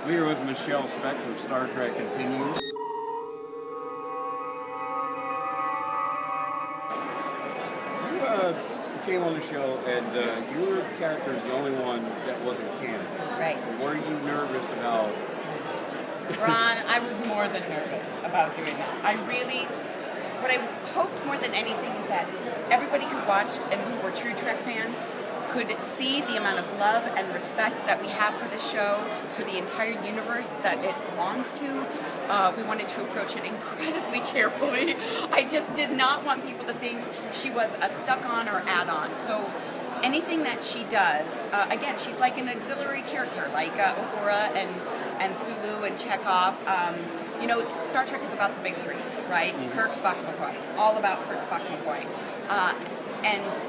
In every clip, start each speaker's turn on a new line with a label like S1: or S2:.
S1: We are with Michele Specht from Star Trek Continues. You came on the show, and your character is the only one that wasn't canon.
S2: Right.
S1: Were you nervous about?
S2: Ron, I was more than nervous about doing that. What I hoped more than anything is that everybody who watched and who were true Trek fans could see the amount of love and respect that we have for the show, for the entire universe that it belongs to. We wanted to approach it incredibly carefully. I just did not want people to think she was a stuck-on or add-on. So anything that she does, again, she's like an auxiliary character, like Uhura and Sulu and Chekhov. Star Trek is about the big three, right? Kirk, Spock, McCoy. It's all about Kirk, Spock, McCoy. And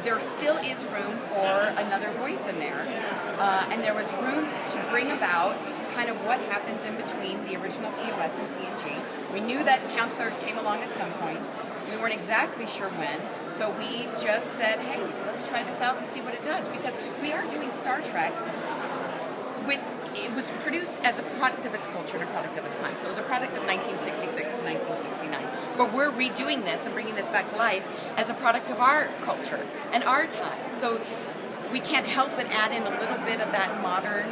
S2: there still is room for another voice in there. And there was room to bring about kind of what happens in between the original TOS and TNG. We knew that counselors came along at some point. We weren't exactly sure when, so we just said, hey, let's try this out and see what it does, because we are doing Star Trek it was produced as a product of its culture and a product of its time. So it was a product of 1966 to 1969. But we're redoing this and bringing this back to life as a product of our culture and our time. So we can't help but add in a little bit of that modern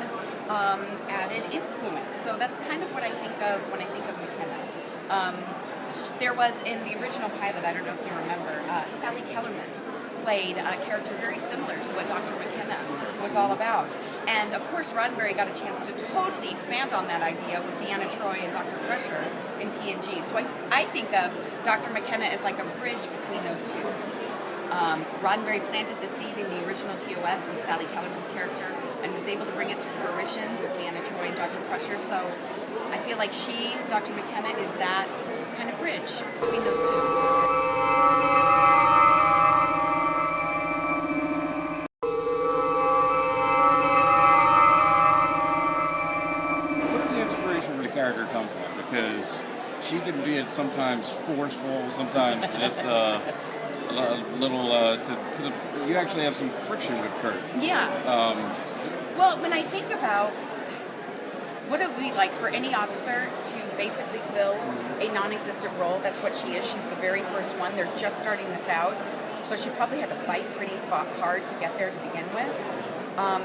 S2: added influence. So that's kind of what I think of when I think of McKenna. There was, in the original pilot, I don't know if you remember, Sally Kellerman played a character very similar to what Dr. McKenna was all about. And of course, Roddenberry got a chance to totally expand on that idea with Deanna Troi and Dr. Crusher in TNG. So I think of Dr. McKenna as like a bridge between those two. Roddenberry planted the seed in the original TOS with Sally Kellerman's character and was able to bring it to fruition with Deanna Troi and Dr. Crusher. So I feel like Dr. McKenna, is that kind of bridge between those two.
S1: Character come from, because she can be sometimes forceful, sometimes just a little you actually have some friction with Kirk.
S2: Yeah. Well, when I think about what it would be like for any officer to basically fill a non-existent role, that's what she is. She's the very first one. They're just starting this out, so she probably had to fight pretty hard to get there to begin with.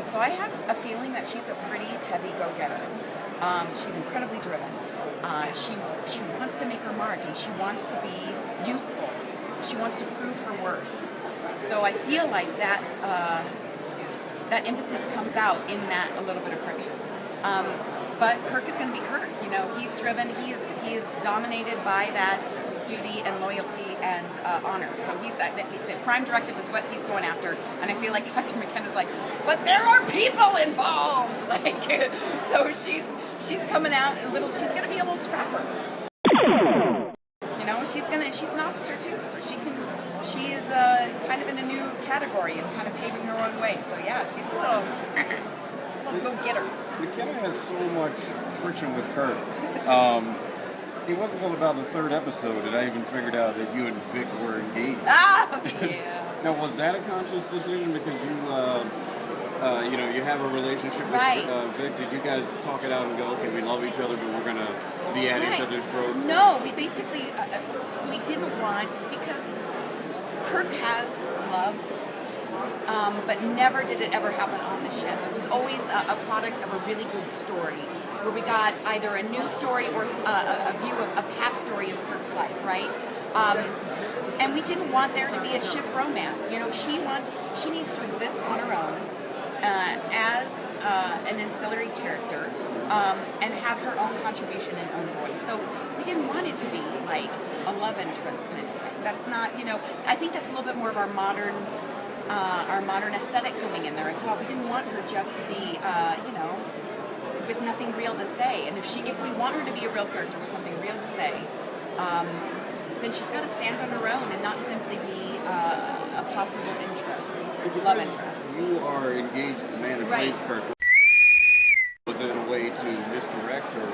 S2: So I have a feeling that she's a pretty heavy go-getter. She's incredibly driven. She wants to make her mark, and she wants to be useful. She wants to prove her worth. So I feel like that impetus comes out in that a little bit of friction. But Kirk is going to be Kirk. He's driven. He is dominated by that duty and loyalty and honor. So the prime directive is what he's going after. And I feel like Dr. McKenna's like, but there are people involved. So she's coming out she's going to be a little scrapper. She's an officer too, so she's kind of in a new category and kind of paving her own way. So yeah, she's a little go-getter.
S1: McKenna has so much friction with Kirk. It wasn't until about the third episode that I even figured out that you and Vic were engaged.
S2: Yeah.
S1: Now, was that a conscious decision because you have a relationship with Vic? Did you guys talk it out and go, okay, we love each other, but we're going to be at each other's throats?
S2: No, we basically, we didn't want, because Kirk has loves, but never did it ever happen on the ship. It was always a product of a really good story, where we got either a new story or a view of a past story of Kirk's life, right? And we didn't want there to be a ship romance. She needs to exist on her own as an ancillary character and have her own contribution and own voice. So we didn't want it to be like a love interest kind of thing. That's not, I think that's a little bit more of our modern aesthetic coming in there as well. We didn't want her just to be, with nothing real to say. And if we want her to be a real character with something real to say, then she's got to stand on her own and not simply be a possible interest, love interest.
S1: You are engaged, the man who plays Kirk. Was it a way to misdirect or?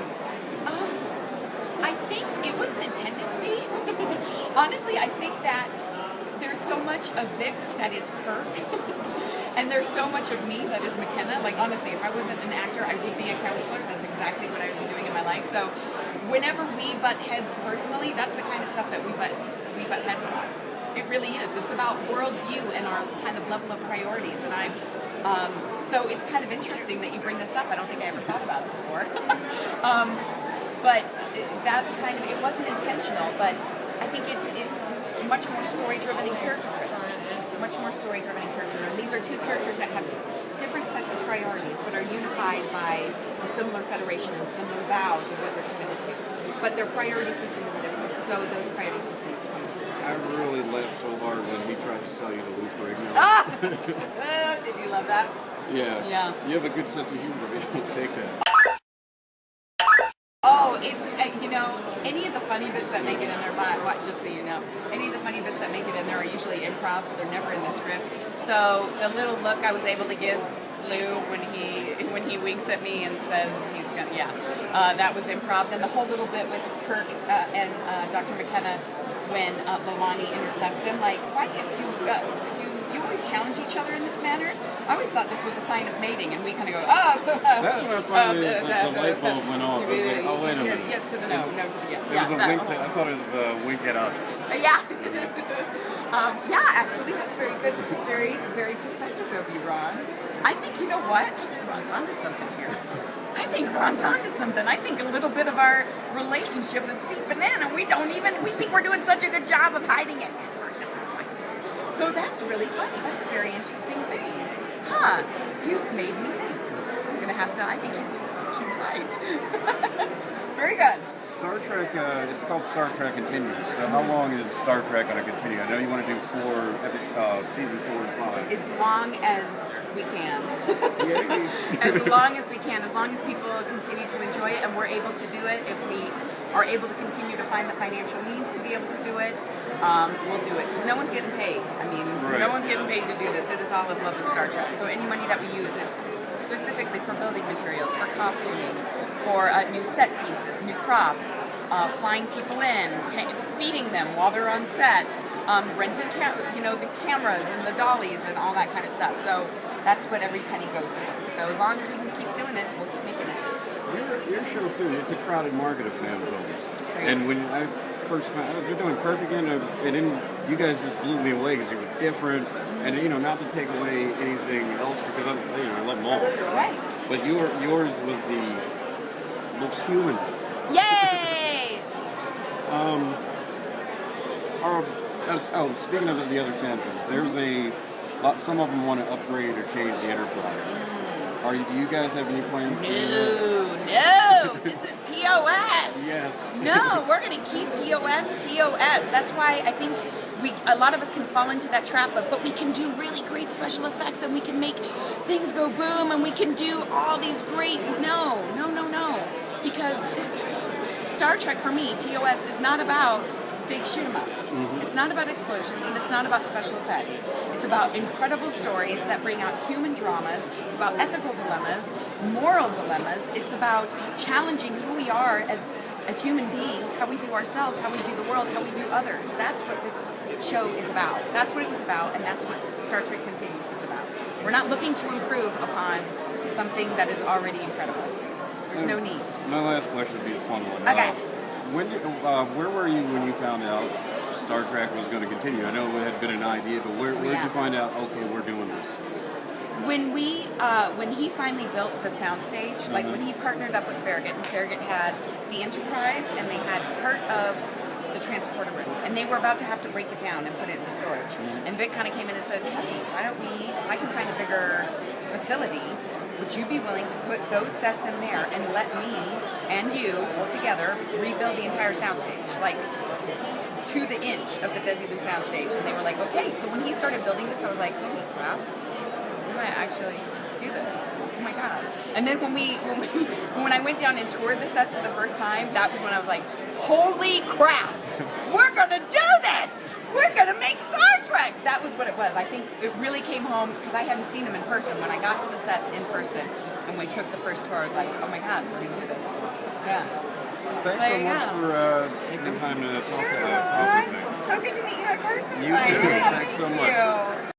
S2: I think it wasn't intended to be. Honestly, I think that there's so much of Vic that is Kirk, and there's so much of me that is McKenna. Like, honestly, if I wasn't an actor, I would be a counselor. That's exactly what I would be doing in my life. So whenever we butt heads personally, that's the kind of stuff that we butt heads on. It really is. It's about worldview and our kind of level of priorities. And so it's kind of interesting that you bring this up. I don't think I ever thought about it before. But that's kind of, it wasn't intentional, but I think it's much more story-driven and character-driven. Much more story-driven and character-driven. These are two characters that have different sets of priorities, but are unified by a similar federation and similar vows of what they're committed to. But their priority system is different, so those priority systems come through.
S1: I really laughed so hard when he tried to sell you the Lou Ferrigno.
S2: Ah! Did you love that?
S1: Yeah.
S2: Yeah.
S1: You have a good sense of humor to be able to take that.
S2: Oh, it's, any of the funny bits that make it in there, just so you know, any of the funny bits that make it in there are usually improv. They're never in the script. So the little look I was able to give Lou when he winks at me and says he's gonna, that was improv. Then the whole little bit with Kirk and Dr. McKenna when Lilani intercepts them, like, why do you always challenge each other in this manner? I always thought this was a sign of mating, and we kind of go,
S1: That's when I finally, the light bulb went off. I was like, oh, wait a minute.
S2: Yes to the no, no to the yes.
S1: It was a wink I thought it was a wink at us.
S2: Yeah. Actually, that's very good. Very, very perceptive of you, Ron. I think, you know what? I think Ron's onto something here. I think a little bit of our relationship is seeping in, and we think we're doing such a good job of hiding it. So that's really funny. That's a very interesting thing. Huh. You've made me think. I'm going to have to, I think he's right. Very good.
S1: Star Trek, it's called Star Trek Continues. So how long is Star Trek going to continue? I know you want to do season 4 and 5.
S2: As long as we can.
S1: Yay.
S2: As long as we can. As long as people continue to enjoy it and we're able to do it. If we are able to continue to find the financial means to be able to do it, we'll do it. Because no one's getting paid. I mean, No one's getting paid to do this. It is all with love of Star Trek. So any money that we use, it's specifically for building materials, for costuming, for new set pieces, new props, flying people in, feeding them while they're on set, renting the cameras and the dollies and all that kind of stuff. So that's what every penny goes to. So as long as we can keep doing it, we'll keep making it.
S1: Your show too, it's a crowded market of fan films. And when I first found out, you're doing Kirk again, you guys just blew me away because you were different. And not to take away anything else because I love them all.
S2: Right.
S1: But yours was the most human.
S2: Yay!
S1: Speaking of the other fan films, there's some of them want to upgrade or change the Enterprise. Do you guys have any plans?
S2: No, this is TOS.
S1: Yes.
S2: No, we're going to keep TOS. That's why I think a lot of us can fall into that trap but we can do really great special effects and we can make things go boom and we can do all these great, no. Because Star Trek for me, TOS, is not about big shoot-em-ups. Mm-hmm. It's not about explosions and it's not about special effects. It's about incredible stories that bring out human dramas. It's about ethical dilemmas, moral dilemmas. It's about challenging who we are as human beings, how we view ourselves, how we view the world, how we view others. That's what this show is about. That's what it was about, and that's what Star Trek Continues is about. We're not looking to improve upon something that is already incredible. There's no need.
S1: My last question would be a fun one.
S2: Okay.
S1: Where were you when you found out Star Trek was going to continue? I know it had been an idea, but where did you find out, okay, we're doing this?
S2: When he finally built the soundstage, like when he partnered up with Farragut, and Farragut had the Enterprise, and they had part of the transporter room, and they were about to have to break it down and put it into storage. And Vic kind of came in and said, hey, why don't if I can find a bigger facility, would you be willing to put those sets in there and let me and you all together rebuild the entire soundstage, like to the inch of the Desilu soundstage? And they were like, okay. So when he started building this, I was like, holy crap, we might actually do this. Oh my god! And then when I went down and toured the sets for the first time, that was when I was like, holy crap, we're gonna do this! We're gonna make Star Trek! That was what it was. I think it really came home because I hadn't seen them in person. When I got to the sets in person and we took the first tour, I was like, oh my god, we're gonna do this. Yeah.
S1: Thanks so much for taking the time to talk with me.
S2: so good to meet you in person.
S1: You too. Thanks so much.
S2: You.